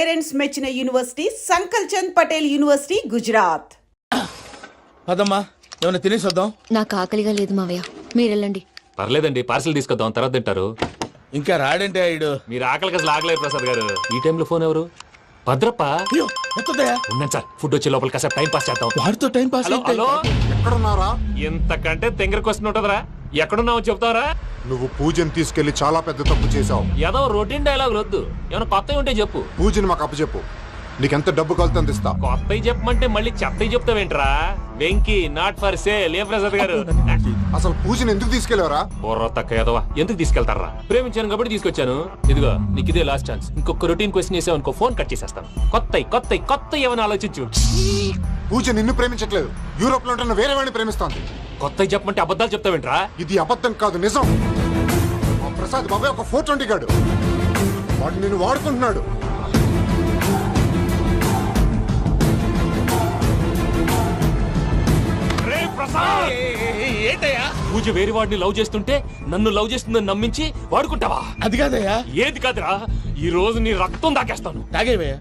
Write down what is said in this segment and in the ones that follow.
Parents మెచ్చిన university సంకల్ Chand Patel university Gujarat. అదమ్మా ఏమైనా తినేసి వద్దాం. నాకు ఆకలిగా లేదు మావయ్య, మీరు వెళ్ళండి. పర్లేదండి, పార్సిల్ తీసుకొద్దాం, తర్వాత తింటారు. ఇంకా రాడంటే ఆయుడు. మీరు ఆకలికి అసలు ఆగలేదు ప్రసాద్ గారు. ఈ టైంలో ఫోన్ ఎవరు? భద్రప్ప. అయ్యో ఎత్తదయ్యా. ఉన్నాను సార్, ఫుడ్ వచ్చే లోపల కాసేపు టైం పాస్ చేద్దాం. వాడితో టైం పాస్. హలో హలో, ఎక్కడున్నారా? ఇంతకంటే తెంగర క్వశ్చన్ ఉంటుందిరా. ఎక్కడున్నావు చెప్తావరా? నువ్వు పూజని తీసుకెళ్లి చాలా పెద్ద తప్పు చేశావు. ఏదో రొటీన్ డైలాగ్ వద్దు, ఏమైనా కొత్తవి ఉంటే చెప్పు. పూజని మాకు అప్పచెప్పు, నీకెంత డబ్బు కలితే అందిస్తా. కొత్తవి చెప్పమంటే మళ్ళీ చెత్తవి చెప్తావేంట్రా? Venky not for sale. ఏ ప్రసాద్ గారు, అసలు పూజని ఎందుకు తీసుకెళ్లేవరా? బుర్ర తక్క ఏదవా, ఎందుకు తీసుకెళ్తారా? ప్రేమించాను కాబట్టి తీసుకొచ్చాను. ఇదిగో నీకు ఇదే లాస్ట్ ఛాన్స్. ఇంకొక రొటీన్ క్వశ్చన్ చేసావు అనుకో, ఫోన్ కట్ చేసేస్తాను. కొత్త ఏమైనా ఆలోచించు. పూజ నిన్ను ప్రేమించట్లేదు, యూరోప్ లో ఉంటున్న వేరే వాడిని ప్రేమిస్తోంది. కొత్తవి చెప్పమంటే అబద్ధాలు చెప్తావేంట్రా? ఇది అబద్ధం కాదు, నిజం. మా ప్రసాద్ బాబాయ్ ఒక 420 గాడు, వాడు నిన్ను వాడుకుంటున్నాడు. ఏంటయ్యా? పూజ వేరే వాడిని లవ్ చేస్తుంటే నన్ను లవ్ చేస్తుందని నమ్మించి వాడుకుంటావా? అది కాదయ్యా. ఏది కాదురా, ఈ రోజు నీ రక్తం దాకేస్తాను. తాగేవయ్యా,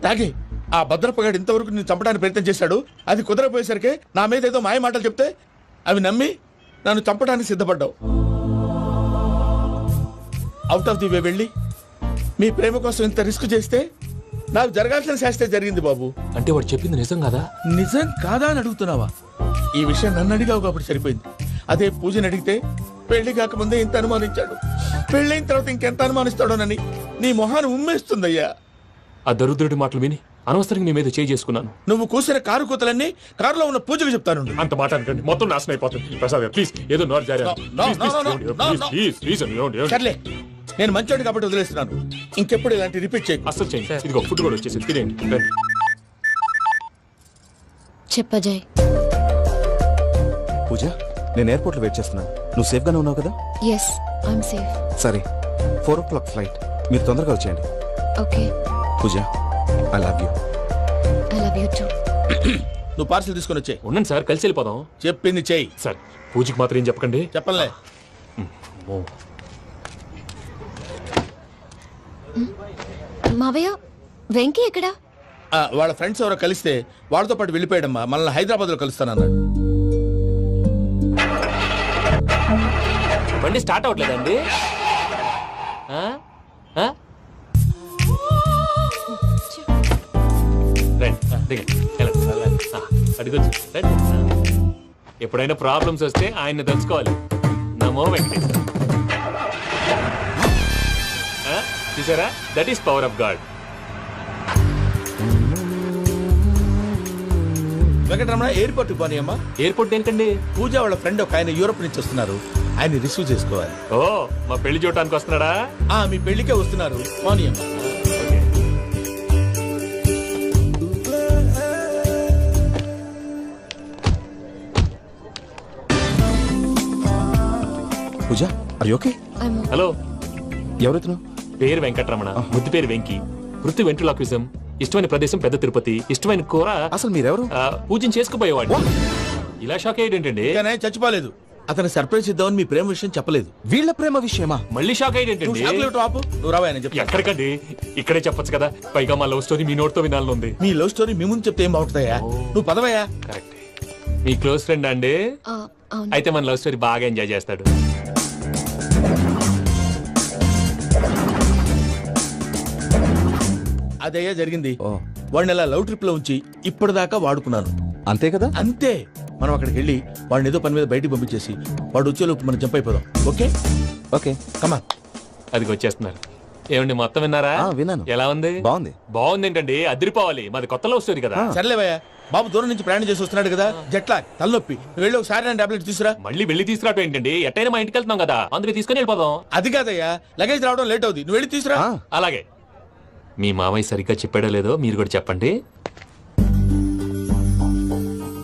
తాగే. ఆ భద్రపగాడు ఇంతవరకు నేను చంపడానికి ప్రయత్నం చేశాడు. అది కుదరపోయేసరికి నా మీద ఏదో మాయ మాటలు చెప్తే అవి నమ్మి నన్ను చంపడానికి సిద్ధపడ్డావు. అవుట్ ఆఫ్ ది వే వెళ్ళి మీ ప్రేమ కోసం ఇంత రిస్క్ చేస్తే నాకు జరగాల్సిన శాస్త్రే జరిగింది బాబు. అంటే వాడు చెప్పింది నిజం కదా? నిజం కాదా అని అడుగుతున్నావా? ఈ విషయం నన్ను అడిగావు కాబట్టి సరిపోయింది. అదే పూజని అడిగితే పెళ్లి కాకముందే ఇంత అనుమానించాడు, పెళ్ళైన తర్వాత ఇంకెంత అనుమానిస్తాడోనని నీ మొహాన్ని ఉమ్మేస్తుందయ్యా. ఆ దరిద్రుడి మాటలు విని అనవసరంగా నీ మీద చేయి చేసుకున్నాను. నువ్వు కూసిన కారు కూతలన్నీ కారులో ఉన్న పూజకు చెప్తాను. అంత మాట అనకండి, మొత్తం నాశనం అయిపోతుంది. ప్రసాద్ గారు ప్లీజ్, ఏదో నోరు జారీ. సర్లే, నేను మంచోడు కాబట్టి వదిలేస్తున్నాను. ఇంకెప్పుడు ఇలాంటి రిపీట్ చేయకు. అస్సలు చేయండి. ఇదిగో ఫుడ్ కూడా వచ్చేసి తినేయండి. చెప్పజాయ్. పూజ, నేను ఎయిర్పోర్ట్ లో వెయిట్ చేస్తున్నాను. నువ్వు సేఫ్ గానే ఉన్నావు కదా? Yes, I'm safe. సరే, 4 o'clock ఫ్లైట్. మీరు తొందరగా వచ్చేయండి. Okay. Pooja, I love you. I love you too. నువ్వు పార్సల్ తీసుకొని వచ్చే. ఉండండి సార్, కలిసి వెళ్ళిపోదాం. చెప్పింది చెయ్యి. సార్ పూజకి మాత్రం ఏం చెప్పకండి. చెప్పలే. మావయ్య, వెంకీ ఎక్కడా? వాళ్ళ ఫ్రెండ్స్ ఎవరో కలిస్తే వాళ్ళతో పాటు వెళ్ళిపోయాడమ్మా. మనల్ని హైదరాబాద్ లో కలుస్తానన్నాడు. బండి స్టార్ట్ అవ్వట్లేదండి. అడిగొచ్చు. ఎప్పుడైనా ప్రాబ్లమ్స్ వస్తే ఆయన్ని తెలుసుకోవాలి. నమో వెంకటేశ్వర. చూసారా, that is power of God. Venkataramana, airport పోనీ అమ్మా. ఎయిర్పోర్ట్ ఏంటండి? పూజ వాళ్ళ ఫ్రెండ్ ఒక ఆయన యూరోప్ నుంచి వస్తున్నారు, ఆయన రిసీవ్ చేసుకోవాలి. ఓ, మా పెళ్లి చూడటానికి వస్తున్నాడా? మీ పెళ్లికే వస్తున్నారు. పోనీ అమ్మా. పూజ, ఆర్ యు ఓకే? హలో, ఎవరైతును? పేరు వెంకటరమణ, ముద్దు పేరు వెంకీ, వృత్తి వెంట్రులాక్విజం, ఇష్టమైన ప్రదేశం పెద్ద తిరుపతి, ఇష్టమైన కూర. అసలు మీరెవరు? పూజను చేసుకుపోయేవాడు. ఇలా షాక్ అయ్యేటండి. చచ్చిపోలేదు. అతను సర్ప్రైజ్ ఇద్దామని మీ ప్రేమ విషయం చెప్పలేదు. వీళ్ళ ప్రేమ విషయమా? మళ్ళీ షాక్ అయ్యేటండి. నువ్వు రావా అని చెప్పి. ఎక్కడికండి, ఇక్కడే చెప్పొచ్చు కదా. పైగా మా లవ్ స్టోరీ మీ నోట్తో వినాలని ఉంది. మీ లవ్ స్టోరీ మీ ముందు చెప్తే ఏం బాగుంటుందయ్యా? నువ్వు పదవయ్యా. కరెక్ట్. మీ క్లోజ్ ఫ్రెండ్ అండి? అవును. అయితే మన లవ్ స్టోరీ బాగా ఎంజాయ్ చేస్తాడు. అదయ్యా జరిగింది. వాడిని అలా లవ్ ట్రిప్ లో ఉంచి ఇప్పటిదాకా వాడుకున్నాను. అంతే కదా? అంతే. మనం అక్కడికి వెళ్ళి వాడిని ఏదో పని మీద బయటికి పంపించేసి వాడు వచ్చేలోపు మనం జంప్ అయిపోదాం. ఓకే ఓకే, కమా. అది వచ్చేస్తున్నారు. ఏమండి, మొత్తం విన్నారా? విన్నాను. ఎలా ఉంది? బాగుంది. బాగుంది ఏంటండి, అదిరిపోవాలి. మాది కొత్త లవ్ స్టోరీ కదా. సర్లేవయ్యా, బాబు దూరం నుంచి ప్రయాణం చేసి వస్తున్నాడు కదా, జట్లా తలనొప్పి. నువ్వు వెళ్ళి ఒకసారి టాబ్లెట్ తీసుకురా. మళ్ళీ వెళ్ళి తీసుకురావటం ఏంటండి? ఎట్టైనా మా ఇంటికి వెళ్తున్నాం కదా, అందుకే తీసుకుని వెళ్ళిపోదాం. అది కాదయ్యా, లగేజ్ రావడం లేట్ అవుతుంది. నువ్వు వెళ్ళి తీసుకురా. అలాగే. మీ మామయ్య సరిగ్గా చెప్పాడో లేదో మీరు కూడా చెప్పండి.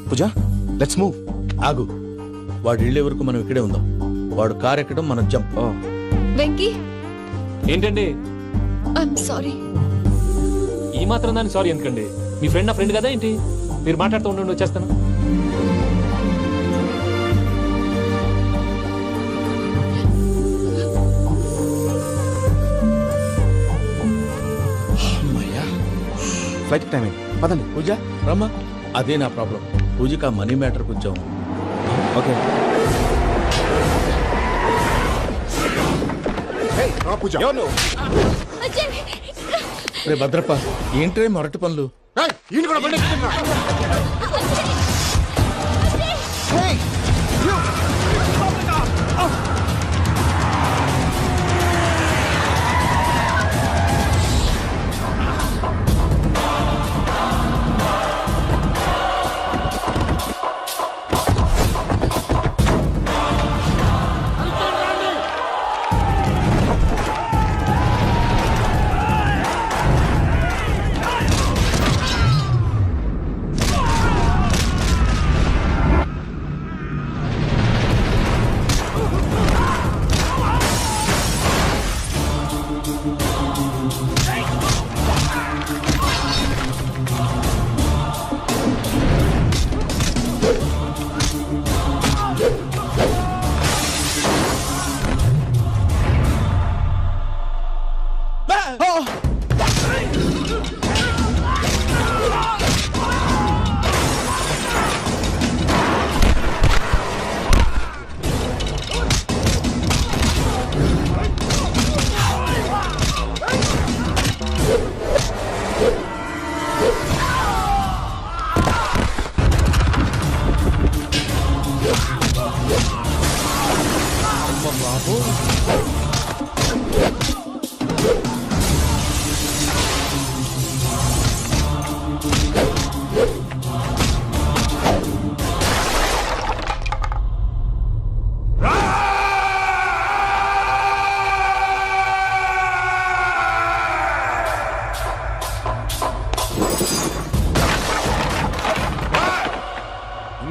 పూజ, లెట్స్ మూవ్. ఆగు, వాడు వెళ్ళే వరకు మనం ఇక్కడే ఉందాం. వాడు కార్ ఎక్కడం, మనం జంప్. వెంకీ, ఏంటండి? I'm sorry. ఈ మాత్రం దాన్ని సారీ ఎందుకండి? మీ ఫ్రెండ్ నా ఫ్రెండ్ కదా ఏంటి? మీరు మాట్లాడుతూ ఉండండి, వచ్చేస్తాను. అమ్మయ్య. ఫ్లైట్ టైం అయింది పదండి. పూజ రమ్మా. అదే నా ప్రాబ్లం. పూజకి ఆ మనీ మ్యాటర్ కొంచెం. ఓకే. రా పూజ. ఎవరు నువ్వు? రే భద్రప్ప, ఏంట్రే మొరటి పనులు? ఏయ్, ఈయన కూడా బండి ఎక్కుతున్నా.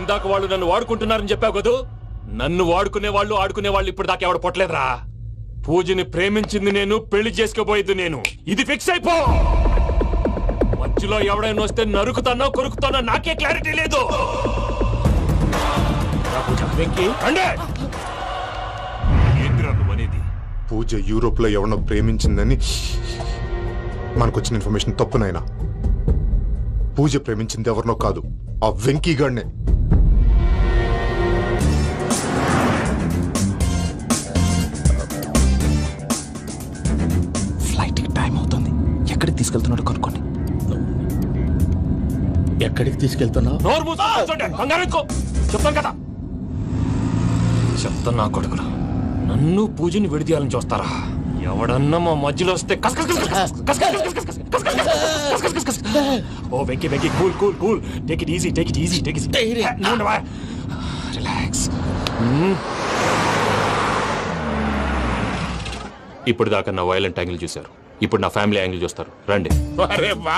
ఇందాక వాళ్ళు నన్ను వాడుకుంటున్నారని చెప్పావు కదూ. నన్ను వాడుకునే వాళ్ళు ఆడుకునే వాళ్ళు ఇప్పుడు దాకా ఎవడ పొట్టలేదురా. పూజని ప్రేమించింది నేను, పెళ్లి చేసుకోబోయేది నేను. ఇది ఫిక్స్ అయిపో. మధ్యలో ఎవడైనా వస్తే నరుకుతానో కొరుకుతానో నాకే క్లారిటీ లేదు. వెంకీ, అంటే ఏంటిరా నువ్వనేది? పూజ యూరోప్ లో ఎవరినో ప్రేమించిందని మనకొచ్చిన ఇన్ఫర్మేషన్ తప్పునైనా. పూజ ప్రేమించింది ఎవరినో కాదు, ఆ వెంకీ గాడినే. ఫ్లైట్ టైం అవుతుంది. ఎక్కడికి తీసుకెళ్తున్నాడో కనుక్కోండి. ఎక్కడికి తీసుకెళ్తున్నావు? నోరు మూసుకొని కూర్చోండి. కంగారు ఎందుకు? చెప్తాను కదా. చెప్తాను నా కొడుకులు. నన్ను పూజని విడిదీయాలని చూస్తారా? ఎవడన్నా మా మధ్యలో వస్తే ఓ Venky Venky, cool cool cool. Take it easy, take it easy, take it easy. Relax. ఇప్పుడు దాకా నా వైలెంట్ యాంగిల్ చూశారు. ఇప్పుడు నా ఫ్యామిలీ యాంగిల్ చూస్తారు. రండి. అరే వా,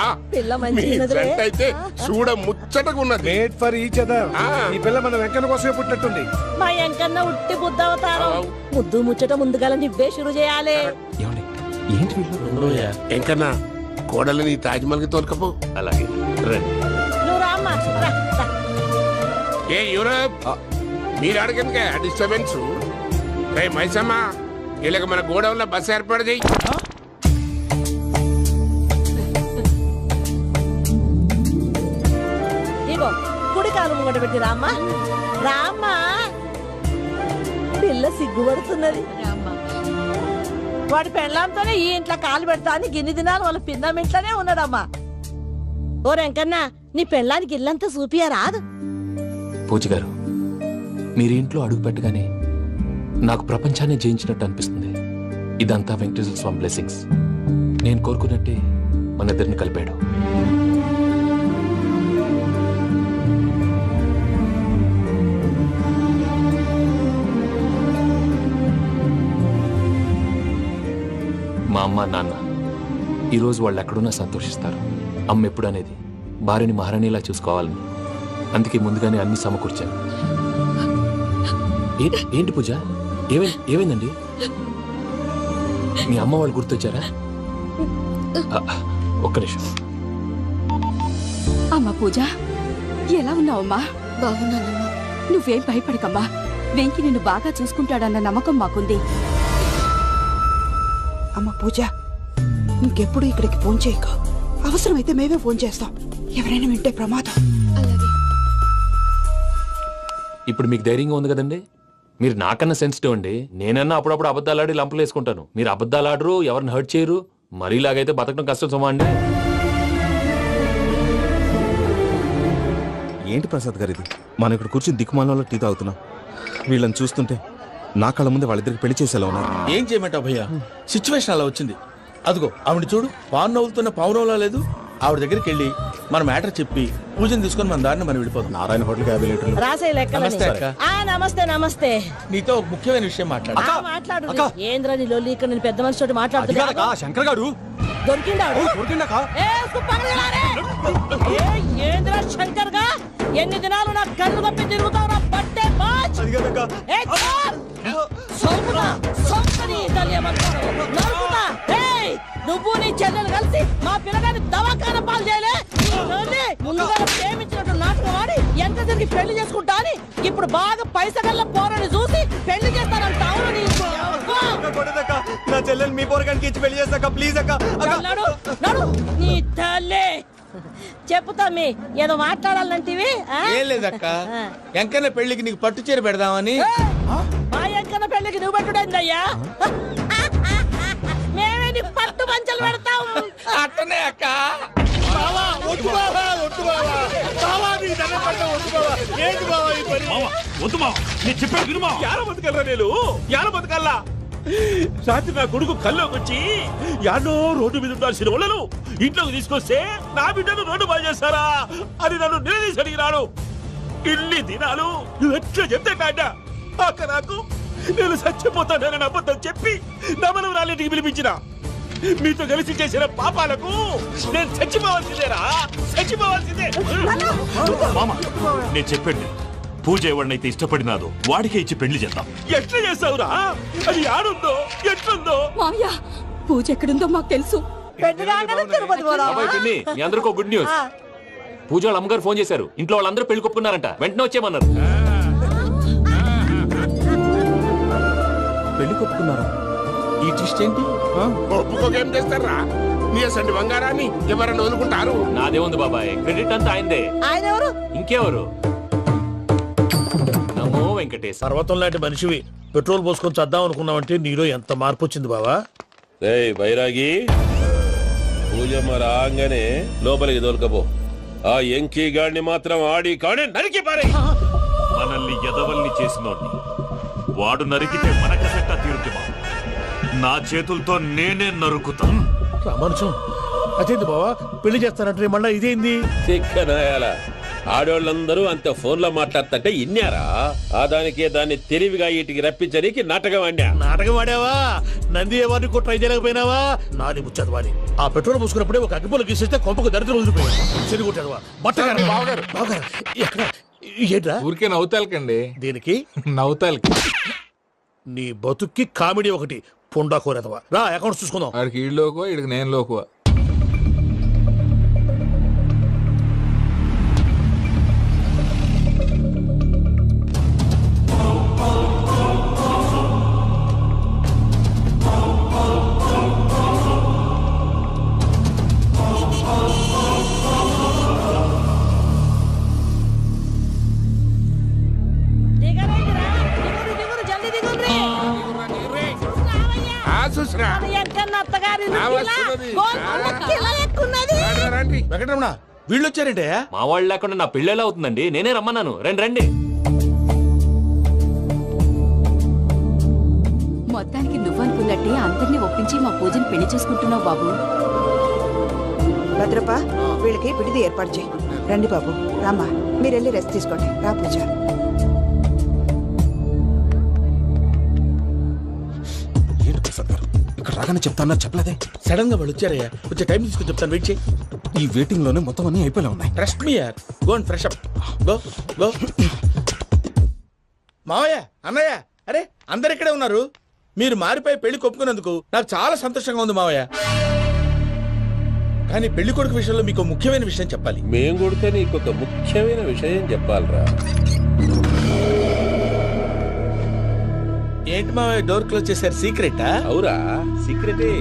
మీ జంట అయితే చూడ ముచ్చటగా ఉన్నది. Made for each other. ఈ పిల్ల మన వెంకన్న కోసమే పుట్టినట్టుంది. మా ఎంకన్నా ఉట్టి బుద్ధవతారం. ముద్దు ముచ్చట ముందుగాల నువ్వే షురు చేయాలి. ఏమండి ఏంటి వీళ్ళు? ఎంకన్నా కోడలిని తాజ్మహల్ కి తోలుకపో. అలాగే రండి. నువ్వు రామ్మా, రా, రా. ఏ యూరప్, మీరు అడగనుక డిస్టర్బెన్స్. రే మైసమ్మ, వీళ్ళకి మన గోడౌన్ లో బస్సు ఏర్పాటు చేయి. ఇగో కుడి కాలు ముంగట పెట్టి రామ్మా, రామ్మా. పిల్ల సిగ్గుపడుతున్నది. వాడి పెళ్ళాంతోనే ఈ ఇంట్లో కాలు పెడతా అని గిన్ని దినాలు వాళ్ళ పిన్నం ఇంట్లోనే ఉన్నాడమ్మా. ఓ వెంకన్నా, నీ పెళ్ళానికి ఇల్లంతా చూపియా రాదు. పూజ గారు, మీరు ఇంట్లో అడుగు పెట్టగానే నాకు ప్రపంచాన్ని జయించినట్టు అనిపిస్తుంది. ఇదంతా వెంకటేశ్వర స్వామి బ్లెస్సింగ్స్. నేను కోరుకున్నట్టే మన ఇద్దరిని కలిపాడు. మా అమ్మ నాన్న ఈరోజు వాళ్ళు ఎక్కడున్నా సంతోషిస్తారు. అమ్మ ఎప్పుడు అనేది భార్యని మహారాణిలా చూసుకోవాలని. అందుకే ముందుగానే అన్ని సమకూర్చాను. ఏంటి పూజ, ఏమైందండి? మీ అమ్మ వాళ్ళు గుర్తొచ్చారా? ఒక్క నిమిషం. అమ్మా పూజ, ఎలా ఉన్నావమ్మా? బాగున్నానమ్మా. నువ్వేం భయపడకమ్మా. వెంకి నిన్ను బాగా చూసుకుంటాడన్న నమ్మకం మాకుంది. అమ్మ పూజ, ఇంకెప్పుడు ఇక్కడికి ఫోన్ చేయక. అవసరమైతే మేమే ఫోన్ చేస్తాం. ఎవరైనా వింటే ప్రమాదం. అలాగే. ఇప్పుడు మీకు ధైర్యంగా ఉంది కదండి. మీరు నాకన్నా సెన్సిటివ్ అండి. నేనన్నా అప్పుడప్పుడు అబద్ధాలు ఆడి లంపలు వేసుకుంటాను. మీరు అబద్ధాలు ఆడరు, ఎవరిని హర్ట్ చేయరు. మరీలాగైతే బతకడం కష్టం సుమా అండి. ఏంటి ప్రసాద్ గారు ఇది? మనం ఇక్కడ కూర్చుని దిక్కుమాలలో టీ తాగుతున్నాం. వీళ్ళని చూస్తుంటే నా కళ్ళ ముందే వాళ్ళిద్దరికి పెళ్లి చేసేలా ఉన్నారు. ఏం చేయమంటావు భయ్యా, సిచ్యువేషన్ అలా వచ్చింది. అదిగో ఆవిడ చూడు, పావు నవ్వుతున్న పావునవ్వులా లేదు. ఆవిడ దగ్గరికి వెళ్ళి మన మ్యాటర్ చెప్పి పూజను తీసుకొని మన దారిని మనం వెళ్ళిపోతాం. నారాయణ హోటల్కి 50 లీటర్లు. రాసే నమస్తే అక్క. నమస్తే నమస్తే. నీతో ఒక ముఖ్యమైన విషయం మాట్లాడు. మాట్లాడు. ఏంద్రా నీ లొల్లి? ఇక్కడ నేను పెద్ద మనిషి తోటి మాట్లాడుతున్నా. శంకర్ గారు దొరికిందా? ఏంద్రా శంకర్ గా? ఎన్ని దినాలు నా కళ్ళు కప్పి తిరుగుతావు నా పట్టే బాచ్. నువ్వు నీ చెల్లెలు కలిసి మా పిల్లగాని దవాఖాన పాలు చేయలే. ముందుగా ప్రేమించినట్టు నాటకం ఆడి ఎంత తిరిగి పెళ్లి చేసుకుంటా అని ఇప్పుడు బాగా పైసగల్ల పోరని చూసి పెళ్లి చేస్తానంటావు. నా చెల్లెలు మీ పోరగానికి ఇచ్చి పెళ్లి చేస్తాక ప్లీజ్ అక్క. నడు నీ తల్లి. చెప్పు తమ్మి, ఏదో మాట్లాడాలంటివి. ఏం లేదక్క, ఎంకన్న పెళ్లికి నీకు పట్టు చీర పెడదామని. మా ఎంకన్న పెళ్లికి నువ్వు పెట్టుడైందయ్యా? మేమే నీకు పట్టు పంచలు పెడతాం. అట్టనే అక్క. రాత్రి నా కొడుకు కల్లోకి వచ్చి యాడో రోడ్డు మీద ఉండాల్సిన వాళ్ళను ఇంట్లోకి తీసుకొస్తే నా బిడ్డను రోడ్డు బాగా చేస్తారా అని నన్ను నిలదీసి అడిగినాడు. ఇన్ని దినాలు నువ్వు ఎట్లా చెప్తే కాడ అక్క నాకు నేను చచ్చిపోతానని అబద్ధం చెప్పి నా మనవరాలింటికి పిలిపించిన. మీతో కలిసి చేసిన పాపాలకు నేను చచ్చిపోవాల్సిందేరా, చచ్చిపోవాల్సిందే. మామ, నేను చెప్పండి, పూజ ఎవరినైతే ఇష్టపడినాదో వాడికే ఇచ్చి పెళ్లి చేద్దాం. ఎట్లా చేస్తావురా? అది ఆడుందో ఎట్లుందో? మామయ్య, పూజ ఎక్కడుందో మాకు తెలుసు. బాబాయ్ పిన్ని, మీ అందరికీ గుడ్ న్యూస్. పూజ వాళ్ళ అమ్మగారు ఫోన్ చేశారు. ఇంట్లో వాళ్ళందరూ పెళ్లి కొప్పుకున్నారంట. వెంటనే వచ్చేయమన్నారు. పెళ్లి కొప్పుకున్నారా? ఈ ట్విస్ట్ ఏంటి? ఒప్పుకోకేం చేస్తారా? నీ అసంటి బంగారాన్ని ఎవరన్నా వదులుకుంటారు? నాదేముంది బాబాయ్, క్రెడిట్ అంతా ఆయనదే. ఆయన ఎవరు? ఇంకెవరు? నమో వెంకటేశ్. పర్వతం లాంటి మనిషివి పెట్రోల్ పోసుకొని చద్దాం అనుకున్నావంటే నీలో ఎంత మార్పు వచ్చింది బావా. బైరాగి, పూజమ్మ రాగానే లోపలికి దొరకపో. ఆ ఎంకీ గాడిని మాత్రం ఆడి కాడే నరికి పారే. మనల్ని ఎదవల్ని చేసినోడ్ని వాడు నరికితే మనకసెట్టా తీరుతుమా? నా చేతులతో నేనే నరుకుతా. రామానుజం, అదేంది బావా పెళ్లి చేస్తానంటే మళ్ళా ఇదేంది? చిక్కనాయాల ఆడోళ్ళందరూ అంత ఫోన్ లో మాట్లాడుతుంటే ఇన్నారా? ఆ దానికే దాన్ని తెలివిగా వీటికి రప్పించడానికి నాటకం ఆడా. నాటకం ఆడావా? నంది ఎవరిని కూడా ట్రై చేయలేకపోయినావా? నాది ముచ్చదు వాడి. ఆ పెట్రోల్ పోసుకున్నప్పుడే ఒక అగ్గిపొల గీసేస్తే కొంపకు దరిద్రం వదిలిపోయాడు. చెరుగుంటాడువా బట్టగారు. బావగారు బావగారు ఎక్కడ? ఏంట్రా ఊరికే నవ్వుతాలకండి. దీనికి నవ్వుతాలకి నీ బతుక్కి కామెడీ ఒకటి. పుండా కోరేదవా? రా అకౌంట్స్ చూసుకుందాం. ఆడికి ఈడు లోకువ, ఈడికి నేను లోకువ. వెంకటరమణ, వీళ్ళు వచ్చారంటే? మా వాళ్ళు లేకుండా నా పెళ్ళి ఎలా అవుతుందండి? నేనే రమ్మన్నాను. రండి రండి. మొత్తానికి నువ్వనుకున్నట్టే అందరినీ ఒప్పించి మా పూజని పెళ్లి చేసుకుంటున్నావు బాబు. భద్రప్ప, వీళ్ళకి విడిది ఏర్పాటు చేయి. రండి బాబు, రామ్మా, మీరు వెళ్ళి రెస్ట్ తీసుకోండి. రా పూజ. ఏంటి ప్రసాద్ గారు, ఇక్కడ రాగానే చెప్తాను చెప్పలేదే? సడన్ గా వాళ్ళు వచ్చారయ్యా. కొంచెం టైం తీసుకొని చెప్తాను, వెయిట్ చేయి. ఈ వెయిటింగ్ లోనే మొత్తం అన్ని అయిపోయి ఉన్నాయి. ట్రస్ట్ మీ యార్. Go and fresh up. Go go. మావయ్య, అన్నయ్య, అరే అందరు ఇక్కడే ఉన్నారు. మీరు మారిపోయి పెళ్లి కొప్పుకున్నందుకు నాకు చాలా సంతోషంగా ఉంది మావయ్య. కానీ పెళ్లి కొడుకు విషయంలో మీకు ముఖ్యమైన విషయం చెప్పాలి. మేం కొడితే నీకు ఒక ముఖ్యమైన విషయం చెప్పాలరా. ఏంటి మావయ్య డోర్ క్లోజ్ చేశారు? సీక్రెటా? అవురా, సీక్రెటే.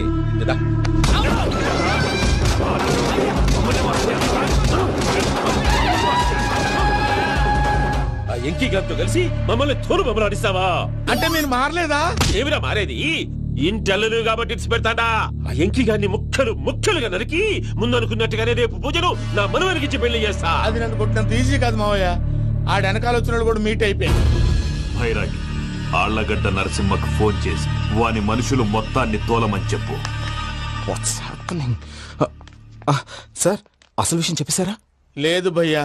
వెంకీ గారితో కలిసి మమ్మల్ని తోలు బొమ్మలాడిస్తావా? అంటే మీరు మారలేదా? ఏమిరా మారేది? ఇంటల్లు కాబట్టి ఇడిచి పెడతాడా? ఆ ఎంకి గారిని ముక్కలుగా నరికి ముందు అనుకున్నట్టుగానే రేపు పూజను నా మనవనికిచ్చి పెళ్లి చేస్తా. అది నన్ను కొట్టినంత ఈజీ కాదు మావయ్య. ఆడ వెనకాల వచ్చిన కూడా మీట్ అయిపోయింది. భైరాగి ఆళ్లగడ్డ నరసింహకు ఫోన్ చేసి వాని మనుషులు మొత్తాన్ని తోలమని చెప్పు. What's happening? సార్ అసలు విషయం చెప్పేశారా? లేదు భయ్యా,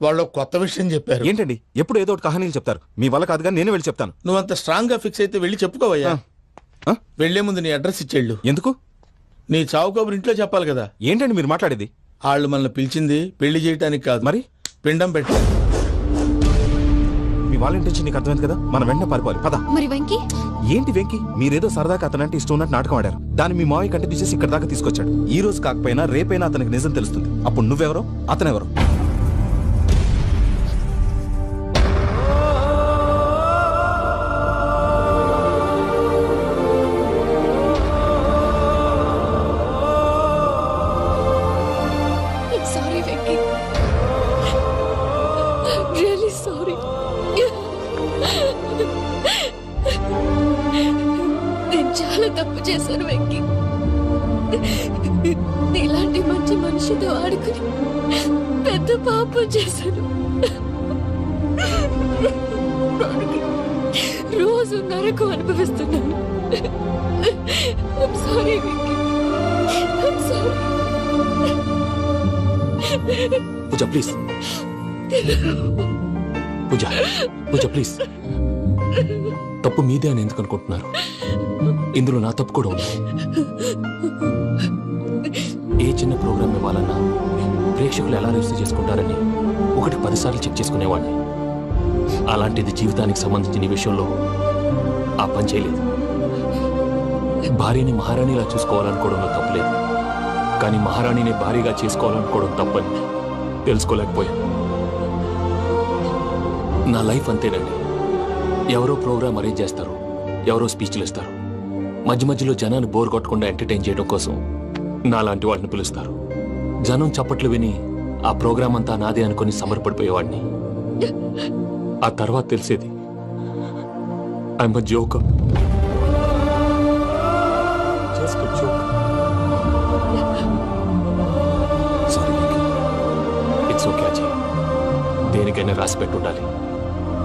వాళ్ళు కొత్త విషయం చెప్పారు. ఏంటండి ఎప్పుడు ఏదో ఒకటి కహానీలు చెప్తారు. మీ వల్ల కాదుగా నేనే వెళ్ళి చెప్తాను. నువ్వంత స్ట్రాంగ్ గా ఫిక్స్ అయితే వెళ్ళి చెప్పుకోవయ్యా. వెళ్లే ముందు నీ అడ్రస్ ఇచ్చేళ్ళు. ఎందుకు? నీ చావు కబురు ఇంట్లో చెప్పాలి కదా. ఏంటండి మీరు మాట్లాడేది? వాళ్ళు మనల్ని పిలిచింది పెళ్లి చేయటానికి కాదు, మరి పిండం పెట్టా. మీ వాళ్ళ ఇంటి నీకు అర్థమైంది కదా, మనం వెంటనే పారిపోవాలి. పద. మరి వెంకీ? ఏంటి వెంకీ? మీరేదో సరదాగా అతనంటే ఇష్టం ఉన్నట్టు నాటకం ఆడారు. దాన్ని మీ మావయ్య కంటిన్యూ చేసి ఇక్కడ దాకా తీసుకొచ్చాడు. ఈ రోజు కాకపోయినా రేపైనా అతనికి నిజం తెలుస్తుంది. అప్పుడు నువ్వెవరో అతనెవరో. Sorry Venky, really sorry. నేను చాలా తప్పు చేశాను వెంకీ. నీలాంటి మంచి మనిషితో ఆడుకుని పెద్ద పాపం చేశాను. రోజు నరకం అనుభవిస్తున్నాను. Sorry Venky, sorry. Pooja please, Pooja please. తప్పు మీదే అని ఎందుకు అనుకుంటున్నారు? ఇందులో నా తప్పు కూడా ఉంది. ఏ చిన్న ప్రోగ్రామ్ ఇవ్వాలన్నా ప్రేక్షకులు ఎలా రిసీవ్ చేసుకుంటారని 1-10 సార్లు చెక్ చేసుకునేవాడిని. అలాంటిది జీవితానికి సంబంధించిన ఈ విషయంలో ఆ పని చేయలేదు. భార్యని మహారాణిలా చూసుకోవాలనుకోవడంలో తప్పులేదు, కానీ మహారాణిని భారీగా చేసుకోవాలనుకోవడం తప్పని తెలుసుకోలేకపోయాను. నా లైఫ్ అంతేనండి. ఎవరో ప్రోగ్రామ్ అరేంజ్ చేస్తారు, ఎవరో స్పీచ్లు ఇస్తారు. మధ్య మధ్యలో జనాన్ని బోర్ కొట్టకుండా ఎంటర్టైన్ చేయడం కోసం నాలాంటి వాడిని పిలుస్తారు. జనం చప్పట్లు విని ఆ ప్రోగ్రామ్ అంతా నాదే అనుకుని సమర్పడిపోయేవాడిని. ఆ తర్వాత తెలిసేది I'm a joker. Just a joker. It's okay Ajay, దేనికైనా రాసి పెట్టుండాలి.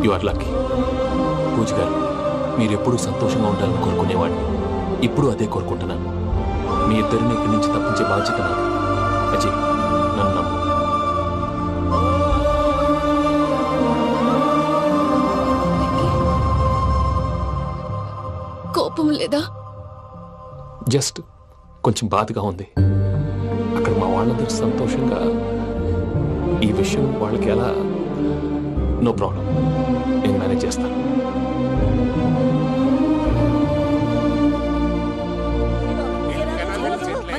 You are lucky. పూజ గారు, మీరు ఎప్పుడూ సంతోషంగా ఉండాలని కోరుకునేవాడిని. ఇప్పుడు అదే కోరుకుంటున్నాను. మీ ఇద్దరిని ఇక్కడి నుంచి తప్పించే బాధ్యత నాది. అజయ్, నన్ను నమ్ము. కోపం లేదా? జస్ట్ కొంచెం బాధగా ఉంది. అక్కడ మా వాళ్ళందరూ సంతోషంగా ఈ విషయం వాళ్ళకి ఎలా. నో ప్రాబ్లం, నేను మేనేజ్ చేస్తాను.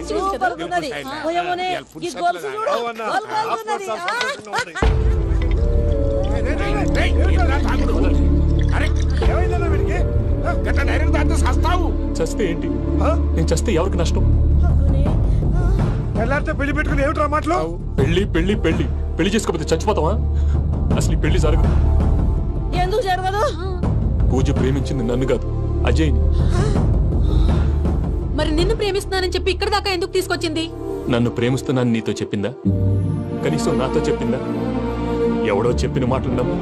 సూపర్ ఉన్నది. ఓయమ్మోనే, ఈ గొలుసు చూడు. గొలుసు ఉన్నది. చస్తే ఏంటి? నేను చస్తే ఎవరికి నష్టం? ఎల్లారితో పెళ్లి పెట్టుకుని ఏమిట్రా మాటలు? పెళ్లి పెళ్లి పెళ్లి పెళ్లి చేసుకోకపోతే చచ్చిపోతావా? అసలు ఈ పెళ్లి జరగదు. ఎందుకు జరగదు? పూజ ప్రేమించింది నన్ను కాదు, అజయ్ని. మరి నిన్ను ప్రేమిస్తున్నానని చెప్పి ఇక్కడ దాకా ఎందుకు తీసుకొచ్చింది? నన్ను ప్రేమిస్తున్నాను నీతో చెప్పిందా? కనీసం నాతో చెప్పిందా? ఎవడో చెప్పిన మాటలు నమ్ము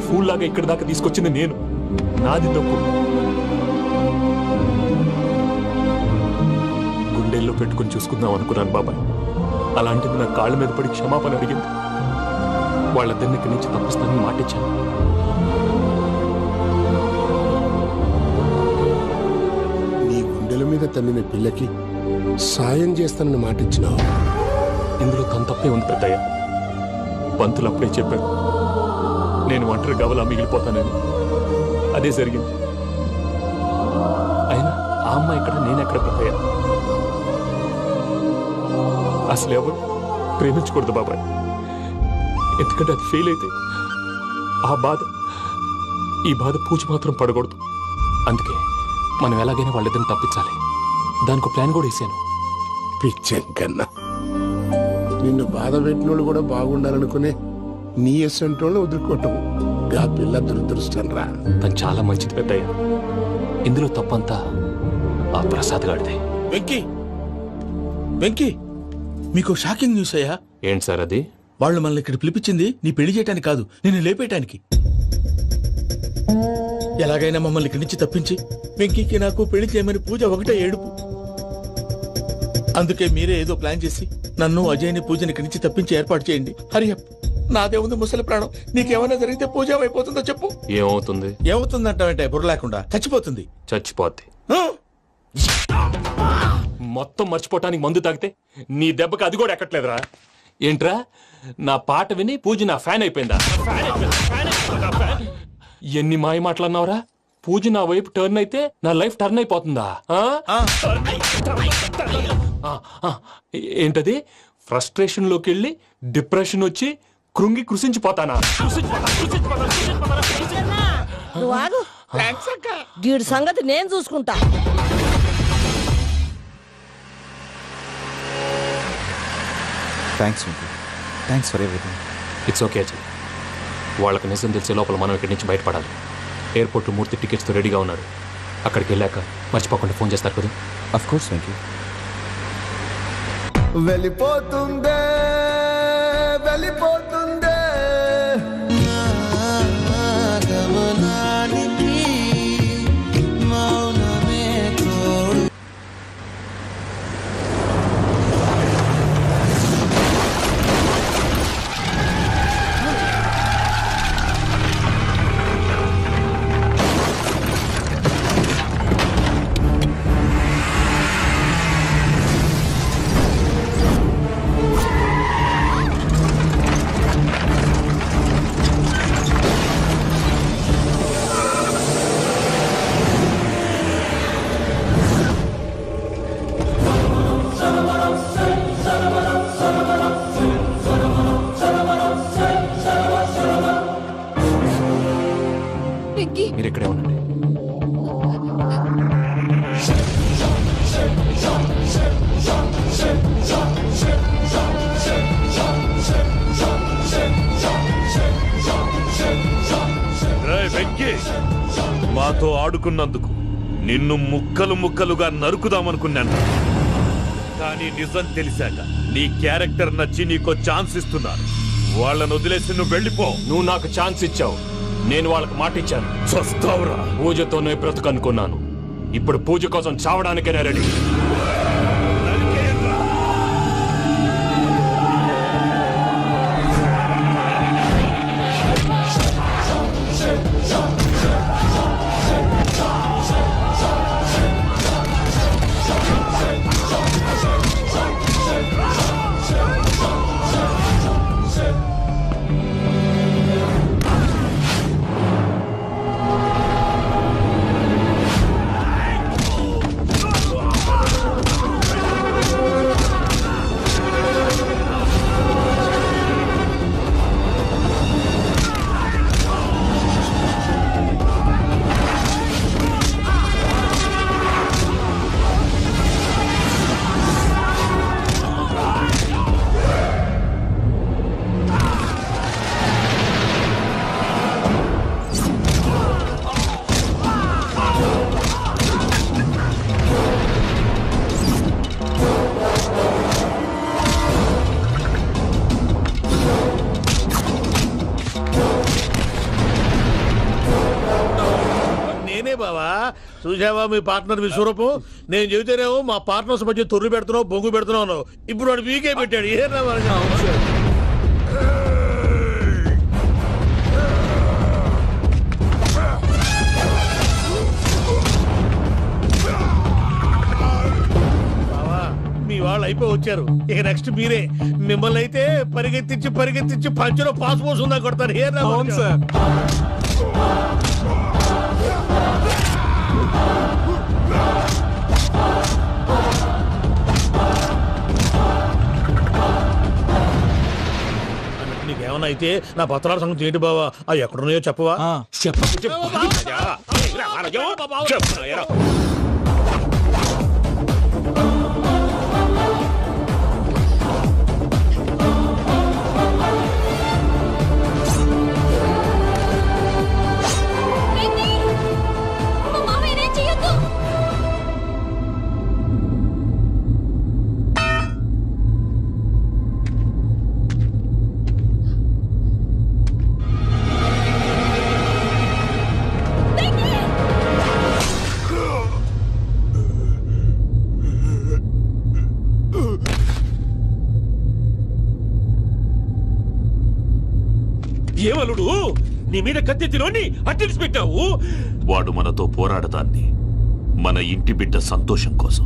ఫూల్ లాగా ఇక్కడ దాకా తీసుకొచ్చింది నేను. నాది తప్పు. గుండెల్లో పెట్టుకుని చూసుకుందాం అనుకున్నాను బాబాయ్. అలాంటిది నా కాళ్ళ మీద పడి క్షమాపణ అడిగింది. వాళ్ళిద్దరిని ఇక్కడి నుంచి తప్పిస్తానని మాటిచ్చాను. నీ గుండెల మీద తన్నిన పిల్లకి సాయం చేస్తానని మాటిచ్చినావు. ఇందులో తన తప్పే ఉంది పెద్దయ్య. పంతులు అప్పుడే చెప్పాడు నేను ఒంటరి గవలా మిగిలిపోతానని. అదే జరిగింది. అయినా ఆ అమ్మాయి ఎక్కడ, నేనెక్కడ పెద్దయ్య? అసలు ఎవరు ప్రేమించకూడదు బాబాయ్. ఎందుకంటే అది ఫెయిల్ అయితే ఆ బాధ, ఈ బాధ పూజ మాత్రం పడకూడదు. అందుకే మనం ఎలాగైనా వాళ్ళిద్దరిని తప్పించాలి. దానికి ప్లాన్ కూడా వేసాను. పిచ్చం కన్నా నిన్ను బాధ పెట్టినోళ్ళు కూడా బాగుండాలనుకునే నీ ఎస్సంటోళ్ళని వదులుకోవటం ఆ పిల్ల దురదృష్టం రా. తను చాలా మంచిది పెద్దయ్య. ఇందులో తప్పంతా ఆ ప్రసాద్ గాడిదే. వెంకీ వెంకీ, మీకు షాకింగ్ న్యూస్ అయ్యా. ఏంటి సార్ అది? వాళ్ళు మనల్ని ఇక్కడ పిలిపించింది నీ పెళ్లి చేయడానికి కాదు, నిన్ను లేపేయటానికి. ఎలాగైనా మమ్మల్ని ఇక్కడి నుంచి తప్పించి వెంకీకి నాకు పెళ్లి చేయమని పూజ ఒకటే ఏడుపు. అందుకే మీరే ఏదో ప్లాన్ చేసి నన్ను అజయ్ని పూజని ఇక్కడి నుంచి తప్పించి ఏర్పాటు చేయండి. హరియప్, నాదే ఉంది ముసలి ప్రాణం. నీకేమైనా జరిగితే పూజ అయిపోతుందో చెప్పు. ఏమవుతుంది? ఏమవుతుందంటావంటే బుర్ర లేకుండా చచ్చిపోతుంది. చచ్చిపోద్ది. ఆ? మొత్తం మర్చిపోవటానికి మందు తాగితే నీ దెబ్బకి అది కూడా ఎక్కట్లేదురా. ఏంట్రా, నా పాట విని పూజ నా ఫ్యాన్ అయిపోయిందా? ఎన్ని మాయ మాటలన్నావురా? పూజ నా వైపు టర్న్ అయితే నా లైఫ్ టర్న్ అయిపోతుందా? ఏంటది? ఫ్రస్ట్రేషన్ లోకి వెళ్ళి డిప్రెషన్ వచ్చి కృంగి కృషించిపోతానా? నువ్వు ఆగు. వీడి సంగతి నేను చూసుకుంటా. Thanks Venky, thanks for everything. It's okay Ajay. వాళ్ళకి నిజం తెలిసే లోపల మనం ఇక్కడి నుంచి బయటపడాలి. ఎయిర్పోర్ట్లో మూర్తి టికెట్స్తో రెడీగా ఉన్నాడు. అక్కడికి వెళ్ళాక మర్చిపోకుండా ఫోన్ చేస్తారు కదా. Of course Venky. వెళ్ళిపోతుందే వెళ్ళిపోతుందే వెంకీ, మీరు ఇక్కడే ఉండండి. వెంకీ, మాతో ఆడుకున్నందుకు నిన్ను ముక్కలు ముక్కలుగా నరుకుదామనుకున్నాను. కానీ నిజం తెలిసాక నీ క్యారెక్టర్ నచ్చి నీకో ఛాన్స్ ఇస్తున్నాను. వాళ్ళను వదిలేసి నువ్వు వెళ్ళిపో. నువ్వు నాకు ఛాన్స్ ఇచ్చావు, నేను వాళ్ళకి మాట ఇచ్చాను. చస్తావురా. పూజతోనే బ్రతుకనుకున్నాను. ఇప్పుడు పూజ కోసం చావడానికైనా రెడీ. బావా, చూసావా మీ పార్ట్నర్ విశ్వరూపం? నేను చెబితేనేమో మా పార్ట్నర్స్ మధ్య తొర్రు పెడుతున్నావు, బొంగు పెడుతున్నావు. ఇప్పుడు వాడు వీకే పెట్టాడు. ఏ మీ వాళ్ళు అయిపోయి వచ్చారు. ఇక నెక్స్ట్ మీరే. మిమ్మల్ని అయితే పరిగెత్తించి పరిగెత్తించి పంచులో పాస్పోర్ట్స్ ఉందా కొడతారు. ఏ సార్ నీకేమన్నా అయితే నా పత్రాల సంగతి ఏంటి బావా? అవి ఎక్కడున్నాయో చెప్పవా? ఏమలుడు నీ మీద కత్తెత్తిలోని అట్టెలిసి పెట్టావు. వాడు మనతో పోరాడతాన్ని మన ఇంటి బిడ్డ సంతోషం కోసం.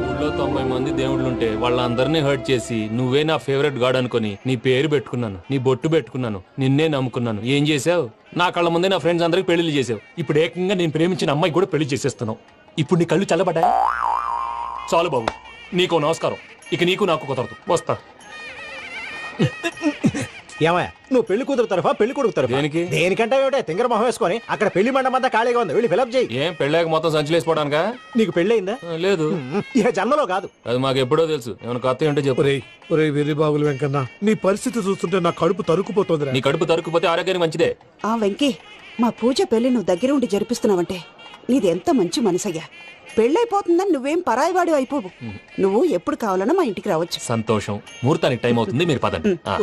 ఊళ్ళో 90 మంది దేవుళ్ళుంటే వాళ్ళందరినీ హర్ట్ చేసి నువ్వే నా ఫేవరెట్ గాడ్ అనుకుని నీ పేరు పెట్టుకున్నాను, నీ బొట్టు పెట్టుకున్నాను, నిన్నే నమ్ముకున్నాను. ఏం చేసావు? నా కళ్ళ ముందే నా ఫ్రెండ్స్ అందరికి పెళ్లి చేసావు. ఇప్పుడు ఏకంగా నేను ప్రేమించిన అమ్మాయి కూడా పెళ్లి చేసేస్తున్నావు. ఇప్పుడు నీ కళ్ళు చల్లబడ్డాయి. చాలు బాబు, నీకు నమస్కారం. ఇక నీకు నాకు కుదరదు. వస్తా. ఏమయ్య నువ్వు పెళ్లి కూతురు తరఫా పెళ్లి కొడుకు తరఫా? దేనికి? దేనికంటే ఏమిటే తింగర మొహం వేసుకొని అక్కడ పెళ్లి మండపం అంతా ఖాళీగా ఉంది, వెళ్ళి ఫిలప్ చేయి. ఏం పెళ్ళాక మొత్తం సంచలేసిపోవడానికా? నీకు పెళ్ళయిందా? లేదు. ఇక జన్మలో కాదు. అది మాకు ఎప్పుడో తెలుసు. ఏమైనా కొత్త ఉంటే చెప్పు. ఒరే వెర్రి బాబులు వెంకన్న, నీ పరిస్థితి చూస్తుంటే నా కడుపు తరుక్కుపోతుంది. నీ కడుపు తరుక్కుపోతే ఆరోగ్యానికి మంచిదే. ఆ వెంకీ, మా పూజ పెళ్లి నువ్వు దగ్గర ఉండి జరిపిస్తున్నావంటే నీది ఎంత మంచి మనసయ్యా. పెళ్ళైపోతుందని నువ్వేం పరాయివాడి అయిపోవు. నువ్వు ఎప్పుడు కావాలన్నా మా ఇంటికి రావచ్చు. సంతోషం. ముహూర్తానికి టైం అవుతుంది, మీరు పదండి. ఆ.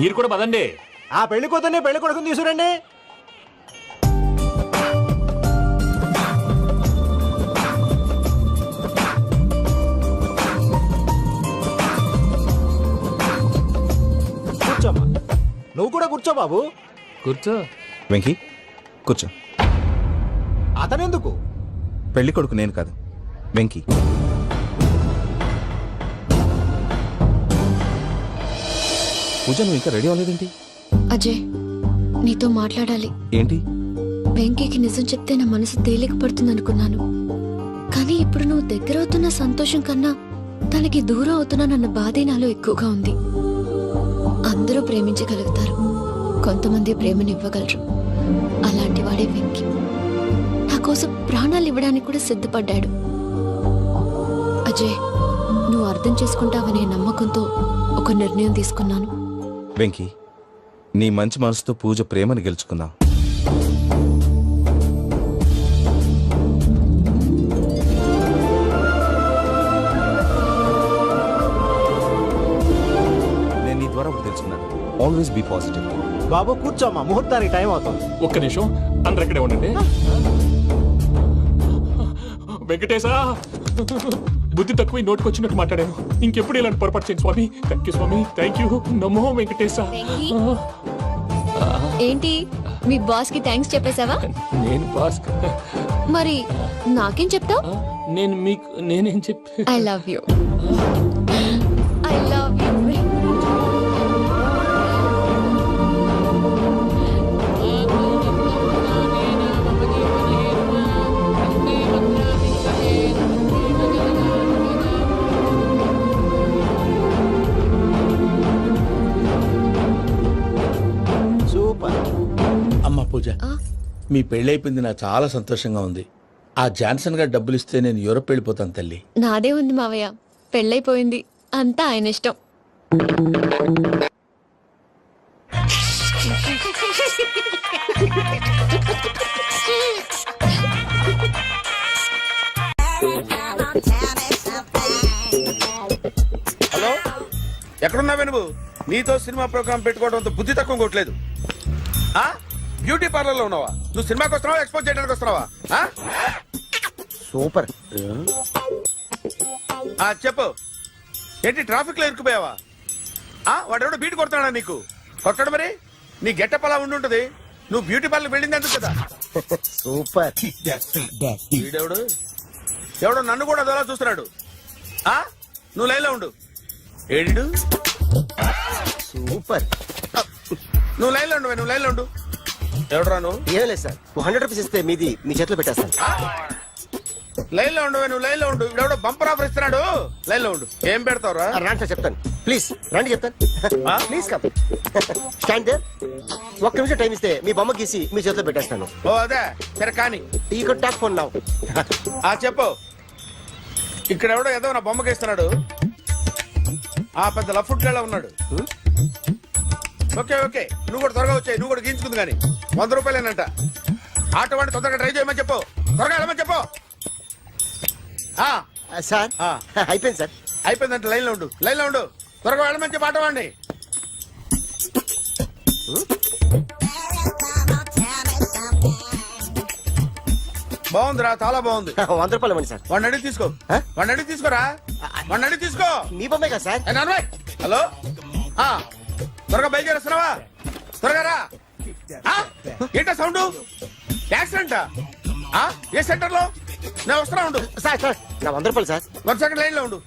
మీరు కూడా పదండి. ఆ పెళ్లి కూతుర్ని పెళ్లి కొడుకుని తీసుకురండి. కూర్చోమ్మా. నువ్వు కూడా కూర్చో బాబు. కూర్చో. వెంకీ కూర్చో. అతనెందుకు? పెళ్లి కొడుకు నేను కాదు, వెంకీ. పూజ, నువ్వు ఇంకా రెడీ అవ్వలేదేంటి? అజయ్, నీతో మాట్లాడాలి. ఏంటి? వెంకీకి నిజం చెప్తే నా మనసు తేలిక పడుతుంది అనుకున్నాను. కానీ ఇప్పుడు నువ్వు దగ్గర అవుతున్న సంతోషం కన్నా తనకి దూరం అవుతున్నానన్న బాధే నాలో ఎక్కువగా ఉంది. అందరూ ప్రేమించగలుగుతారు, కొంతమంది ప్రేమనివ్వగలరు. అలాంటి వాడే వెంకీ. నా కోసం ప్రాణాలు ఇవ్వడానికి కూడా సిద్ధపడ్డాడు. అజయ్, నువ్వు అర్థం చేసుకుంటావనే నమ్మకంతో ఒక నిర్ణయం తీసుకున్నాను. వెంకీ, నీ మంచి మనసుతో పూజ ప్రేమని గెలుచుకుందాం. నేను నీ ద్వారా ఒకటి తెలుసుకున్నాను. Always be positive. బాబు కూర్చోమ్మా, ముహూర్తానికి టైం అవుతుంది. ఒక్క నిమిషం, అందరు ఇక్కడే ఉండండి. వెంకటేశా, బుద్ధి తక్కువ నోటుకొచ్చినట్టు మాట్లాడాను. ఇంకెప్పుడు ఇలాంటి పొరపాటు చేయండి స్వామి. థ్యాంక్ యూ స్వామి, థ్యాంక్ యూ. నమో వెంకటేశా. ఏంటి, మీ బాస్ కి థ్యాంక్స్ చెప్పేశావా? నేను బాస్ మరి నాకేం చెప్తావు? నేను మీకు నేనేం చెప్పి I love you. I love you. అమ్మ పూజ, మీ పెళ్ళైపోయింది, నాకు చాలా సంతోషంగా ఉంది. ఆ జాన్సన్ గారు డబ్బులు ఇస్తే నేను యూరప్ వెళ్ళిపోతాను తల్లి. నాదే ఉంది మావయ్య, పెళ్ళైపోయింది, అంతా ఆయన ఇష్టం. హలో, ఎక్కడున్నావే నువ్వు? నీతో సినిమా ప్రోగ్రామ్ పెట్టుకోవడంతో బుద్ధి తక్కువ కొట్టలేదు. బ్యూటీ పార్లర్ లో ఉన్నావా? నువ్వు సినిమాకి వస్తున్నావా, ఎక్స్పోజ్ చేయడానికి వస్తున్నావా? సూపర్. చెప్పు, ఏంటి ట్రాఫిక్ లో ఇరుక్కుపోయావా? వాడెవడో బీట్ కొడతాడా నీకు? కొట్టడు మరి. నీ గెట్టప్ అలా ఉండుంటది. నువ్వు బ్యూటీ పార్లర్ వెళ్ళింది ఎందుకు కదా? సూపర్. వీడెవడు? ఎవడో నన్ను కూడా అదోలా చూస్తున్నాడు. నువ్వు లైన్లో ఉండు. ఏడు సూపర్. నువ్వు లైన్లో ఉండు, నువ్వు లైన్లో ఉండు. ఎవడరా నువ్వు? ఏం లేదు సార్, 100 రూపీస్ ఇస్తే మీది మీ చేతిలో పెట్టేస్తాను. లైన్లో ఉండు, నువ్వు లైన్లో ఉండు. ఎవడో బంపర్ ఆఫర్ ఇస్తున్నాడు. లైన్లో ఉండు. ఏం పెడతావురా? రండి సార్, చెప్తాను. ప్లీజ్ రండి, చెప్తాను. Please come. Stand there. ఒక్క నిమిషం టైం ఇస్తే మీ బొమ్మ గీసి మీ చేతిలో పెట్టేస్తాను. ఓ అదే సరే, కానీ ఈ కుడ్ టాక్ ఫోన్ నౌ. చెప్పు. ఇక్కడ ఎవడో ఏదో నా బొమ్మకి ఇస్తున్నాడు. పెద్ద లఫుట్ గళ్ళ ఉన్నాడు. ఓకే ఓకే, నువ్వు కూడా త్వరగా వచ్చాయి. నువ్వు కూడా గీంచుకుంది కానీ 100 రూపాయలేనంట. ఆటో వాడిని తొందరగా ట్రై చేయమని చెప్పు. త్వరగా వెళ్ళమని చెప్పు. సార్ అయిపోయింది సార్. అయిపోయిందంటే లైన్లో ఉండు, లైన్లో ఉండు. త్వరగా వెళ్ళమని చెప్పు ఆటో వాడిని. బాగుందిరా, చాలా బాగుంది. 100 రూపాయలు ఇవ్వండి సార్. వాడిని అడిగి తీసుకో. వాడిని అడిగి తీసుకోరా. వాడిని అడిగి తీసుకో. మీ బొమ్మే కదా సార్. ఏ నాన్నబాయ్, హలో ఆ, త్వరగా బయలుదేరేస్తున్నావా? త్వరగా రా. ఆ, ఏంటా సౌండ్? యాక్సిడెంట్? ఏ సెంటర్ లో? నేను వస్తున్నా ఉండు. సార్ సార్ నా 100 రూపాయలు సార్. 1 సెకండ్ లైన్ లో ఉండు.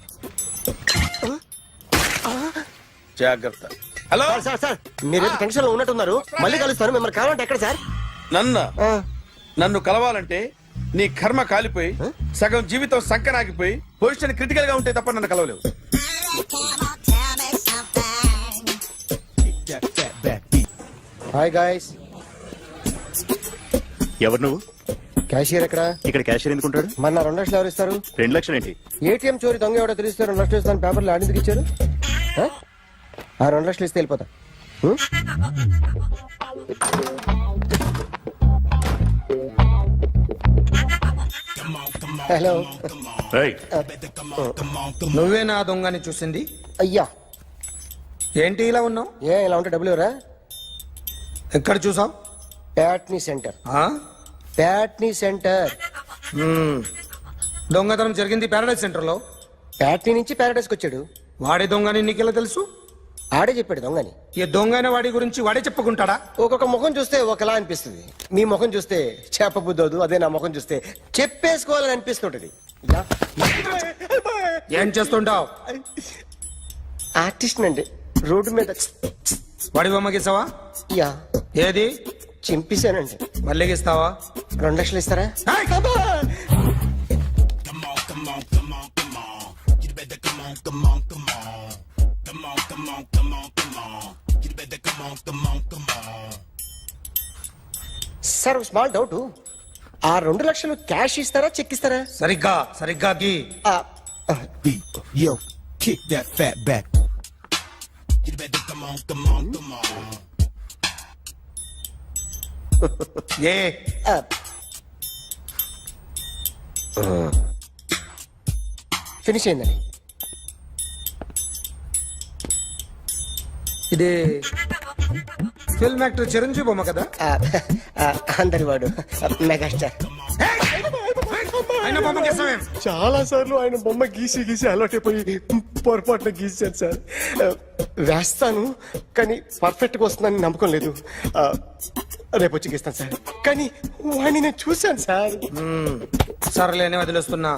జాగ్రత్త. హలో సార్ సార్ సార్ మీరేదో టెన్షన్ లో ఉన్నట్టున్నారు. మళ్ళీ కలుస్తాను. మిమ్మల్ని కావాలంటే ఎక్కడ సార్? నన్ను కలవాలంటే నీ కర్మ కాలిపోయి సగం జీవితం సంకనాగిపోయి పొజిషన్ క్రిటికల్ గా ఉంటే తప్ప నన్ను కలవలేవు. Hi guys. ఎవరు నువ్వు? క్యాషియర్ ఎక్కడ? ఇక్కడ క్యాషియర్ ఎందుకుంటాడు? మన 2 లక్షలు ఎవరు ఇస్తారు? 2 లక్షలు ఏంటి? ఏటీఎం చోరీ దొంగ ఎవడో తెలిస్తే 2 లక్షలు ఇస్తాను పేపర్లు ఆడిందుకు ఇచ్చారు. ఆ 2 లక్షలు ఇస్తే వెళ్ళిపోతా. హలో. నువ్వే నా దొంగని చూసింది? అయ్యా ఏంటి ఇలా ఉన్నావు? ఏ ఇలా ఉంటే డబ్బులు ఎవరా? ఎక్కడ చూసావు? ప్యాట్నీ సెంటర్. ప్యాట్నీ సెంటర్. దొంగతనం జరిగింది ప్యారడైజ్ సెంటర్ లో. ప్యాట్నీ నుంచి ప్యారడైజ్కి వచ్చాడు. వాడే దొంగని నీకెలా తెలుసు? ఆడే చెప్పాడు దొంగని. ఈ దొంగైన వాడి గురించి వాడే చెప్పుకుంటాడా? ఒక్కొక్క ముఖం చూస్తే ఒకలా అనిపిస్తుంది. మీ ముఖం చూస్తే చెప్పబుద్దోదు. అదే నా ముఖం చూస్తే చెప్పేసుకోవాలని అనిపిస్తుంటది. ఏం చేస్తుంటావు? ఆర్టిస్ట్ నండి. రోడ్డు మీద వాడి బొమ్మ గీసావా? యా. ఏది? చింపేశానండి. మళ్ళీ గీస్తావా? 2 లక్షలు ఇస్తారా? Sir small doubt. ఆ 2 లక్షలు క్యాష్ ఇస్తారా చెక్ ఇస్తారా? సరిగ్గా గీ. Yo, kick that fat back. A finish అయిందండి. ఇది ఫిల్మ్ యాక్టర్ చిరంజీవి బొమ్మ కదా? అందరి వాడు మెగాస్టార్. ఆయన బొమ్మ గీసావేం? చాలా సార్లు ఆయన బొమ్మ గీసి గీసి అలవాటైపోయి పొరపాటున గీసాను సార్. వేస్తాను కానీ పర్ఫెక్ట్ గా వస్తుందని నమ్మకం లేదు. రేపు వచ్చి గీస్తాను సార్. కానీ వాడిని నేను చూశాను సార్. సర్లేని వదిలేస్తున్నా.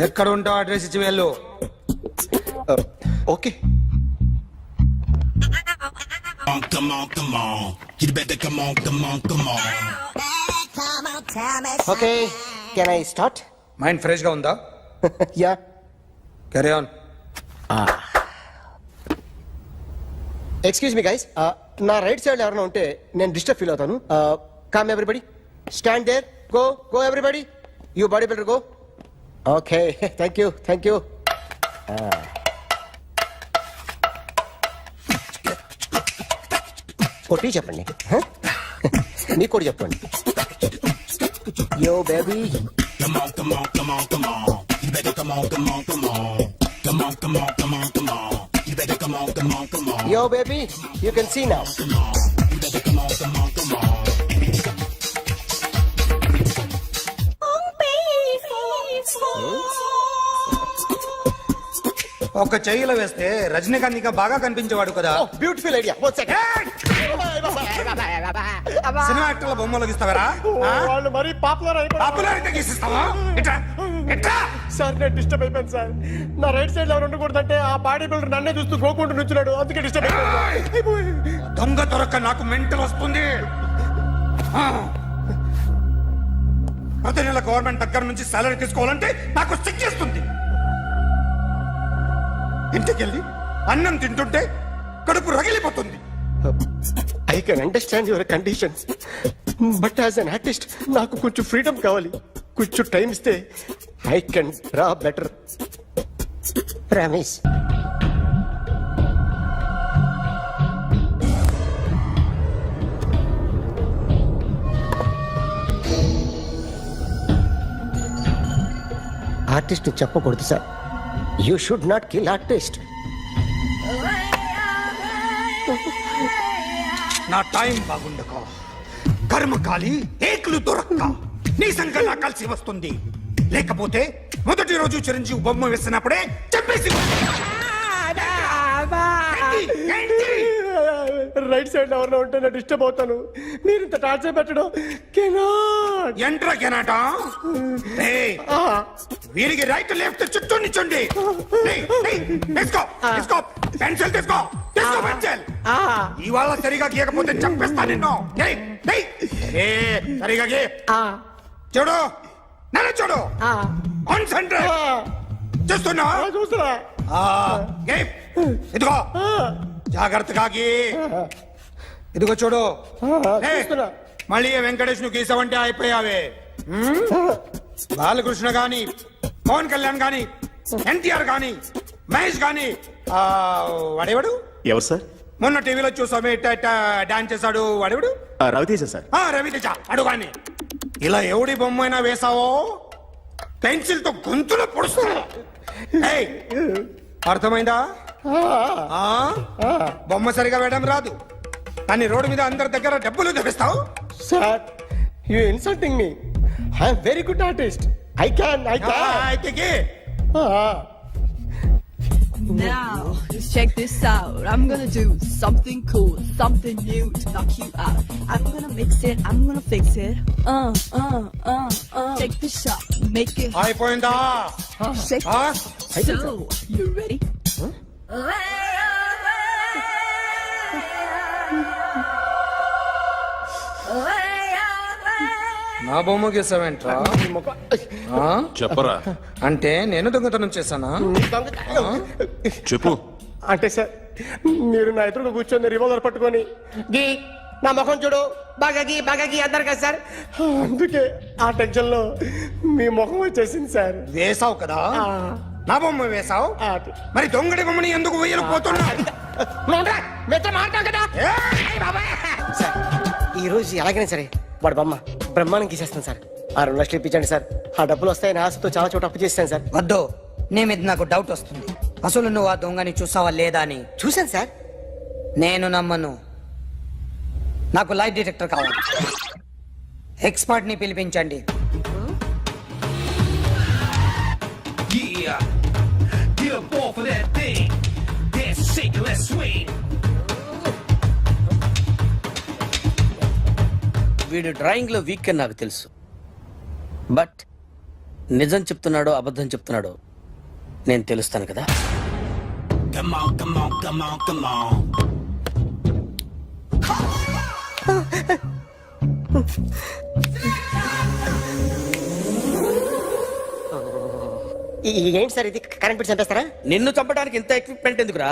ఎక్కడ ఉంటావు అడ్రస్ ఇచ్చి వెళ్ళు. Okay. Okay can I start? Mind fresh గా ఉందా? Yeah. Carry on. Excuse me guys. నా రైట్ సైడ్ ఎవరైనా ఉంటే నేను డిస్టర్బ్ ఫీల్ అవుతాను. Come everybody, stand there, go go everybody, you body builder go. Okay thank you. కొట్టి చెప్పండి. మీకు కూడా చెప్పండి. Yo baby. Yo, baby, you can see now. ఒక చెయ్యిలో వేస్తే రజనీకాంత్ ఇంకా బాగా కనిపించేవాడు కదా. Beautiful idea. సినిమా యాక్టర్ల బొమ్మలు గీస్తావరా? వాళ్ళు మరీ పాపులారిటీ గీసిస్తావా? సార్ నేను డిస్టర్బ్ అయిపోయాను సార్. నా రైట్ సైడ్ ఎవరు ఉండకూడదంటే ఆ బాడీ బిల్డర్ నన్నే చూస్తూ గోకుంటూ నుంచున్నాడు. అందుకే డిస్టర్బ్ అయిపోయాను. దొంగ దొరక్క నాకు మెంటల్ వస్తుంది. ప్రతి నెల గవర్నమెంట్ దగ్గర నుంచి సాలరీ తీసుకోవాలంటే నాకు సిగ్గేస్తుంది. ఇంటికెళ్ళి అన్నం తింటుంటే కడుపు రగిలిపోతుంది. I can understand your conditions but as an artist నాకు కొంచెం ఫ్రీడమ్ కావాలి. కొంచెం టైం ఇస్తే I can draw better. Promise. Artist చెప్పకూడదు sir. You should not kill artist. నా టైం బాగుండక కర్మకాలి ఏకులు దొరక్క నీ సంకల్లా కలిసి వస్తుంది. లేకపోతే మొదటి రోజు చిరంజీవి బొమ్మ వేసినప్పుడే చెప్పేసి రైట్ సైడ్ ఎవరిలో ఉంటే నేను డిస్టర్బ్ అవుతాను. మీరు ఇంత టార్చర్ పెట్టడం ఎంట్రా కెనాట. వీరికి రైట్ లెఫ్ట్ చుట్టూ నిచ్చండి. పెన్సిల్ తీసుకో, పెన్సిల్. ఇవాళ సరిగా గీయకపోతే చంపేస్తా నిన్ను. సరిగా గీ. చూడు, నన్ను చూడు. కాన్సంట్రేట్ చూస్తున్నా. ఇదిగో జాగ్రత్తగా గీ. ఇదిగో చూడు. మళ్ళీ వెంకటేష్ ను గీసావంటే అయిపోయావే. బాలకృష్ణ గాని, పవన్ కళ్యాణ్ గాని, ఎన్టీఆర్ గాని, మహేష్ గాని, వాడేవాడు ఎవరు సార్? మొన్న టీవీలో చూసామే డాన్స్ చేశాడు, వాడేవాడు? రవితేజ సార్. రవితేజ అడుగాని. ఇలా ఎవడి బొమ్మ అయినా వేసావో పెన్సిల్ తో గొంతులో పొడుస్తా. అర్థమైందా? బొమ్మ సరిగా వేయడం రాదు కానీ రోడ్డు మీద అందరి దగ్గర డబ్బులు తెప్పిస్తావు. Sir, you insulting me. I'm very good artist. I can. Now, just check this out. I'm gonna do something cool, something new to knock you out. I'm gonna mix it, I'm gonna fix it. Take the shot, make it. అయిపోయిందా? Shake it. So, you ready? నా బొమ్మ గీసావేంట్రా? చెప్పరా. అంటే నేను దొంగతనం చేశానా? చెప్పు. అంటే సార్, మీరు నా ఎదురు కూర్చొని రివాల్వర్ పట్టుకొని గీ, నా ముఖం చూడు, బాగా గీ అన్నారు కదా సార్. అందుకే ఆ టెన్షన్ లో మీ ముఖం వచ్చేసింది సార్. వేసావు కదా, నా బొమ్మ వేసావు. మరి దొంగడి బొమ్మని ఎందుకు వేయలేకపోతున్నా? సార్, ఈ రోజు ఎలాగైనా సరే వాడు బొమ్మ బ్రహ్మాండం గీసేస్తాను సార్. 6 లక్షలు ఇప్పించండి సార్. ఆ డబ్బులు వస్తాయని ఆశతో చాలా చోట అప్పు చేస్తాను సార్. వద్దు, నీ మీద నాకు డౌట్ వస్తుంది. అసలు నువ్వు ఆ దొంగని చూసావా లేదా అని. చూశాను సార్. నేను నమ్మను. నాకు లైట్ డిటెక్టర్ కావాలి. ఎక్స్పర్ట్ ని పిలిపించండి. వీడు డ్రాయింగ్ లో వీక్ అని నాకు తెలుసు. బట్ నిజం చెప్తున్నాడో అబద్ధం చెప్తున్నాడో నేను తెలుస్తాను కదా. ఏంటి సార్ ఇది? కరెంట్ బిల్ చంపేస్తారా? నిన్ను చంపడానికి ఇంత ఎక్విప్మెంట్ ఎందుకురా?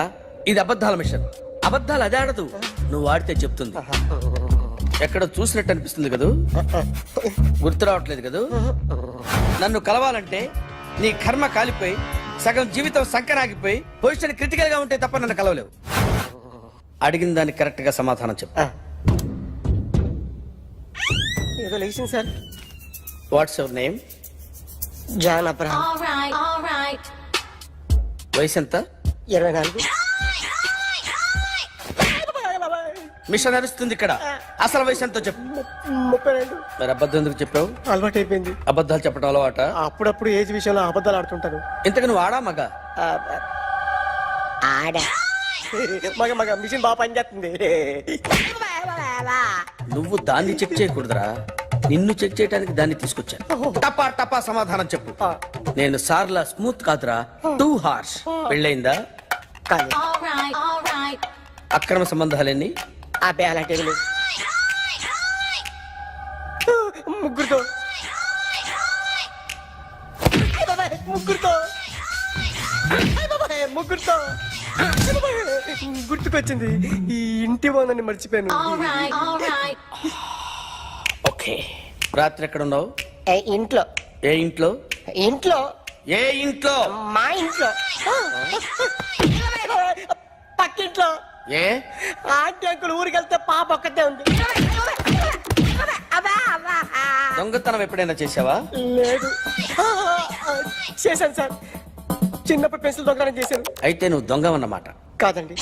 ఇది అబద్ధాల మిషన్. అబద్ధాలు అదే ఆడదు, నువ్వు వాడితే చెప్తుంది. ఎక్కడ చూసినట్టు అనిపిస్తుంది కదూ? గుర్తు రావట్లేదు కదూ? నన్ను కలవాలంటే నీ కర్మ కాలిపోయి సగం జీవితం సంకరాగిపోయి పొజిషన్ క్రిటికల్ గా ఉంటే తప్ప నన్ను కలవలేవు. అడిగిన దానికి కరెక్ట్ గా సమాధానం చెప్పు. ఏదో లేచింది sir. What's your name? John Abraham. వయసు ఎంత? 24. మిషన్ నడుస్తుంది ఇక్కడ. అసలు వయసు ఎంతో చెప్పు. 32. మరి అబద్ధం ఎందుకు చెప్పావు? అలవాటు అయిపోయింది. అబద్ధాలు చెప్పడం అలవాట? అప్పుడప్పుడు ఏజ్ విషయంలో అబద్ధాలు ఆడుతుంటాను. ఇంతకు నువ్వు ఆడా మగ? ఆడా. మగ మిషన్ బాగా పనిచేస్తుంది. నువ్వు దాన్ని చెక్ చేయకూడదురా, నిన్ను చెక్ చేయడానికి దాన్ని తీసుకొచ్చాను. టపా టపా సమాధానం చెప్పు. నేను సార్లా స్మూత్ కాదురా, టూ హార్ష్. పెళ్ళయిందా? అక్రమ సంబంధాలన్నీ? అలాంటి ముగ్గురుతో గుర్తుకొచ్చింది. ఈ ఇంటి వాళ్ళని మర్చిపోయాను. ఓకే. రాత్రి ఎక్కడ ఉన్నావు? ఇంట్లో. ఏ ఇంట్లో? ఇంట్లో. ఏ ఇంట్లో? మా ఇంట్లో. పక్కింట్లో. ఏ ఆంటీ అంకుల్ ఊరికి వెళ్తే పాప ఒక్కతే ఉంది. దొంగతనం ఎప్పుడైనా చేసావా? లేదు. చేశాను సార్. చిన్నప్పుడు పెన్సిల్ దొంగతనం చేశాను. అయితే నువ్వు దొంగవన్నమాట. కాదండి.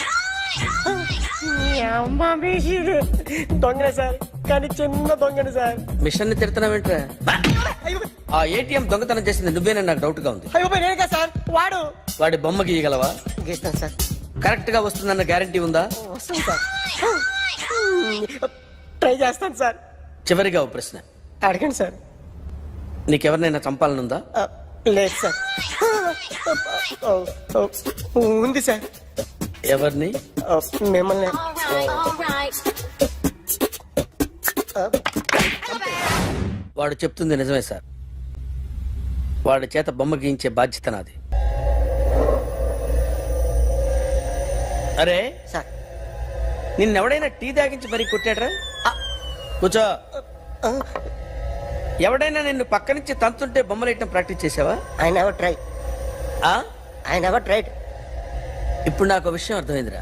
దొంగనే సార్, కానీ చిన్న దొంగని సార్. మిషన్ ని తిడుతున్నావేంట్రా? ఆ ఏటీఎం దొంగతనం చేసింది నువ్వేనని నాకు డౌట్ గా ఉంది. అయ్యో నేనే కదా సార్, వాడు. వాడి బొమ్మ గీయగలవా? గీస్తాను సార్. కరెక్ట్ గా వస్తుందన్న గ్యారంటీ ఉందా? వస్తాను సార్, ట్రై చేస్తాను సార్. చివరిగా ఓ ప్రశ్న అడగండి సార్. నీకెవరినైనా చంపాలనుందా? లేదు సార్. ఉంది సార్. ఎవరిని? మిమ్మల్ని. వాడు చెప్తుంది నిజమే సార్. వాడి చేత బొమ్మ గీయించే బాధ్యత నాది. అరే సార్, నిన్నెవడైనా టీ తాగించి మరీ కొట్టాడ్రా? కూర్చో. ఎవడైనా నిన్ను పక్క నుంచి తంతుంటే బొమ్మలేయటం ప్రాక్టీస్ చేసావా? I never try. I never tried. ఇప్పుడు నాకు విషయం అర్థమైందిరా.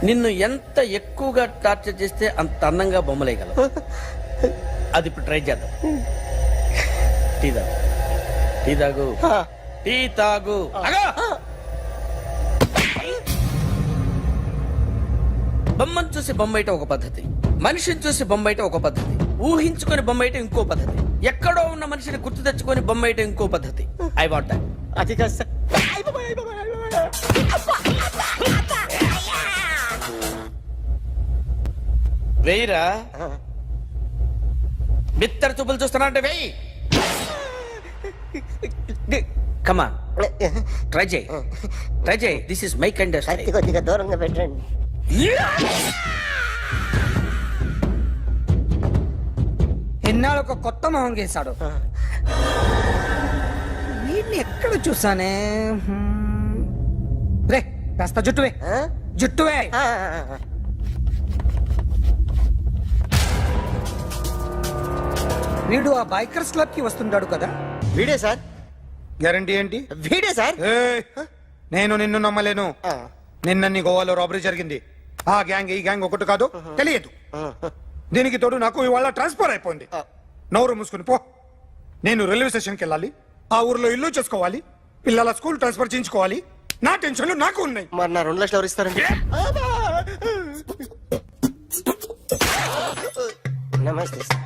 నిన్ను ఎంత ఎక్కువగా టార్చర్ చేస్తే అంత అందంగా బొమ్మలేయగలవు. అది ఇప్పుడు ట్రై చేద్దాం. టీ తాగు, టీ తాగు, టీ తాగు. బొమ్మను చూసి బొమ్మేయటం ఒక పద్ధతి, మనిషిని చూసి బొమ్మేయటం ఒక పద్ధతి, ఊహించుకొని బొమ్మేయటం ఇంకో పద్ధతి, ఎక్కడో ఉన్న మనిషిని గుర్తు తెచ్చుకొని బొమ్మేయటం ఇంకో పద్ధతి. I want that. అది కాదు సార్. వెయ్యిరా. బిత్తర చూపులు చూస్తున్నా అంటే వెయ్యి. కమా, ట్రై చేయి, ట్రై చేయి. This is my kind of style. కొద్దిగా దూరంగా పెట్టండి. ఎన్నాళ్ళు ఒక కొత్త మొహం గీశాడు. వీడిని ఎక్కడ చూసానే? రే కాస్త జుట్టువే, జుట్టువే. వీడు ఆ బైకర్స్ క్లబ్ కి వస్తుంటాడు కదా? వీడే సార్. గ్యారంటీ ఏంటి? వీడే సార్. నేను నిన్ను నమ్మలేను. నిన్న నీ గోవాలో రాబరీ జరిగింది. ఆ గ్యాంగ్ ఈ గ్యాంగ్ ఒకటి కాదు, తెలియదు. దీనికి తోడు నాకు ఇవాళ ట్రాన్స్ఫర్ అయిపోయింది. నోరు మూసుకుని పో. నేను రైల్వే స్టేషన్కి వెళ్ళాలి, ఆ ఊర్లో ఇల్లు చేసుకోవాలి, పిల్లల స్కూల్ ట్రాన్స్ఫర్ చేయించుకోవాలి. నా టెన్షన్లు నాకు ఉన్నాయి. మరి నా 2 లక్షలు ఎవరు ఇస్తారండి? నమస్తే సార్.